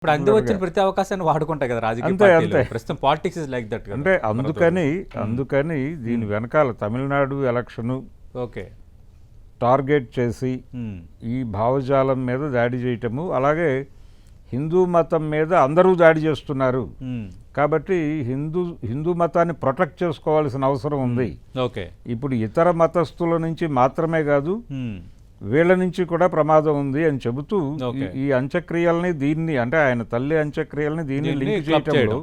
ఇప్పుడు అంది వచ్చిన ప్రతి అవకాశాన్ని వాడుకుంటాయి కదా రాజకీయ అంతే పార్టీలు. అంతే ప్రస్తుతం పాలిటిక్స్ ఇస్ లైక్ దట్ అంటే అందుకని దీని వెనకాల తమిళనాడు ఎలక్షను ఓకే టార్గెట్ చేసి ఈ భావజాలం మీద దాడి చేయటము, అలాగే హిందూ మతం మీద అందరూ దాడి చేస్తున్నారు కాబట్టి హిందూ మతాన్ని ప్రొటెక్ట్ చేసుకోవాల్సిన అవసరం ఉంది. ఓకే ఇప్పుడు ఇతర మతస్థుల నుంచి మాత్రమే కాదు వీళ్ళ నుంచి కూడా ప్రమాదం ఉంది అని చెబుతూ ఈ అంత్యక్రియల్ని దీన్ని అంటే ఆయన తల్లి అంత్యక్రియల్ని దీన్ని లింక్ చేయటంలో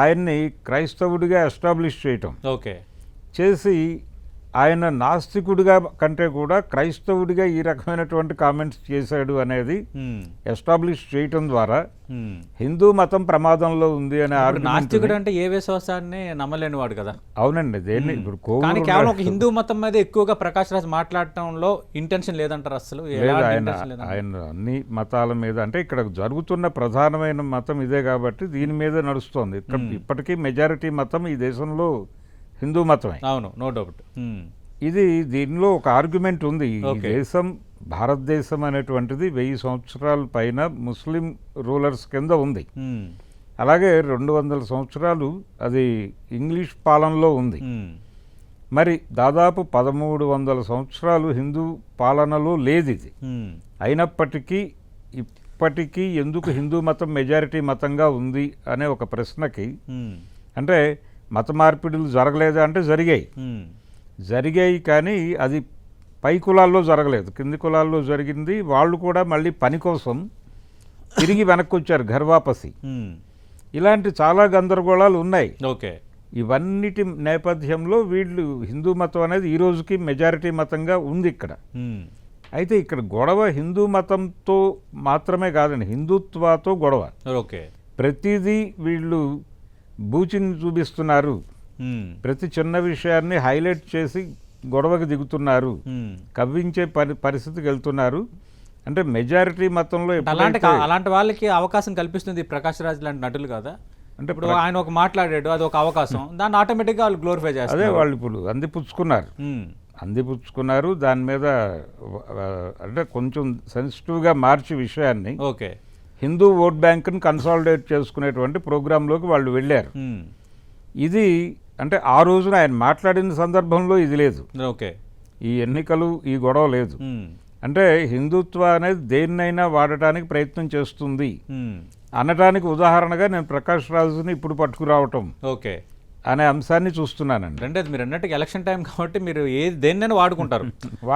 ఆయన్ని క్రైస్తవుడిగా ఎస్టాబ్లిష్ చేయటం ఓకే చేసి ఆయన నాస్తికుడిగా కంటే కూడా క్రైస్తవుడిగా ఈ రకమైనటువంటి కామెంట్స్ చేశాడు అనేది ఎస్టాబ్లిష్ చేయటం ద్వారా హిందూ మతం ప్రమాదంలో ఉంది అనే నాస్తికుడు అంటే ఏ విశ్వాసాన్ని నమ్మలేని వాడు కదా. అవునండి దేన్ని ఇప్పుడు కానీ కేవలం ఒక హిందూ మతం మీద ఎక్కువగా ప్రకాష్ రాజ్ మాట్లాడటంలో ఇంటెన్షన్ లేదంటారు అసలు. ఆయన అన్ని మతాల మీద అంటే ఇక్కడ జరుగుతున్న ప్రధానమైన మతం ఇదే కాబట్టి దీని మీద నడుస్తోంది. ఇప్పటికీ మెజారిటీ మతం ఈ దేశంలో హిందూ మతమే. అవును, నో డౌట్. ఇది దీనిలో ఒక ఆర్గ్యుమెంట్ ఉంది. ఈ దేశం భారతదేశం అనేటువంటిది 1000 సంవత్సరాల పైన ముస్లిం రూలర్స్ కింద ఉంది. అలాగే 200 సంవత్సరాలు అది ఇంగ్లీష్ పాలనలో ఉంది. మరి దాదాపు 1300 సంవత్సరాలు హిందూ పాలనలో లేదు ఇది. అయినప్పటికీ ఇప్పటికీ ఎందుకు హిందూ మతం మెజారిటీ మతంగా ఉంది అనే ఒక ప్రశ్నకి అంటే మత మార్పిడులు జరగలేదా అంటే జరిగాయి కానీ అది పై కులాల్లో జరగలేదు, కింది కులాల్లో జరిగింది. వాళ్ళు కూడా మళ్ళీ పని కోసం తిరిగి వెనక్కి వచ్చారు, ఘర్వాపసి. ఇలాంటి చాలా గందరగోళాలు ఉన్నాయి. ఓకే ఇవన్నిటి నేపథ్యంలో వీళ్ళు హిందూ మతం అనేది ఈ రోజుకి మెజారిటీ మతంగా ఉంది ఇక్కడ. అయితే ఇక్కడ గొడవ హిందూ మతంతో మాత్రమే కాదండి, హిందుత్వతో గొడవ. ఓకే ప్రతిదీ వీళ్ళు బూచిని చూపిస్తున్నారు, ప్రతి చిన్న విషయాన్ని హైలైట్ చేసి గొడవకి దిగుతున్నారు, కవ్వించే పరిస్థితికి వెళ్తున్నారు. అంటే మెజారిటీ మతంలో అలాంటి వాళ్ళకి అవకాశం కల్పిస్తుంది ప్రకాష్ రాజ్ లాంటి నటులు కదా. అంటే ఇప్పుడు ఆయన ఒక మాట్లాడాడు, అది ఒక అవకాశం, దాన్ని ఆటోమేటిక్గా వాళ్ళు గ్లోరిఫై చేస్తారు. అదే వాళ్ళు ఇప్పుడు అందిపుచ్చుకున్నారు దాని మీద అంటే కొంచెం సెన్సిటివ్గా మార్చి విషయాన్ని ఓకే హిందూ ఓట్ బ్యాంక్ని కన్సాలిడేట్ చేసుకునేటువంటి ప్రోగ్రాంలోకి వాళ్ళు వెళ్ళారు. ఇది అంటే ఆ రోజున ఆయన మాట్లాడిన సందర్భంలో ఇది లేదు. ఓకే ఈ ఎన్నికలు ఈ గొడవ లేదు. అంటే హిందుత్వ అనేది దేన్నైనా వాడటానికి ప్రయత్నం చేస్తుంది అనటానికి ఉదాహరణగా నేను ప్రకాష్ రాజుని ఇప్పుడు పట్టుకురావటం ఓకే అనే అంశాన్ని చూస్తున్నానండి. రెండేది మీరు అన్నట్టుగా ఎలక్షన్ టైం కాబట్టి మీరు దేన్నైనా వాడుకుంటారు.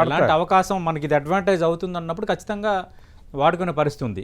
అలాంటి అవకాశం మనకి ఇది అడ్వాంటేజ్ అవుతుంది అన్నప్పుడు ఖచ్చితంగా వాడుకునే పరిస్థితి ఉంది.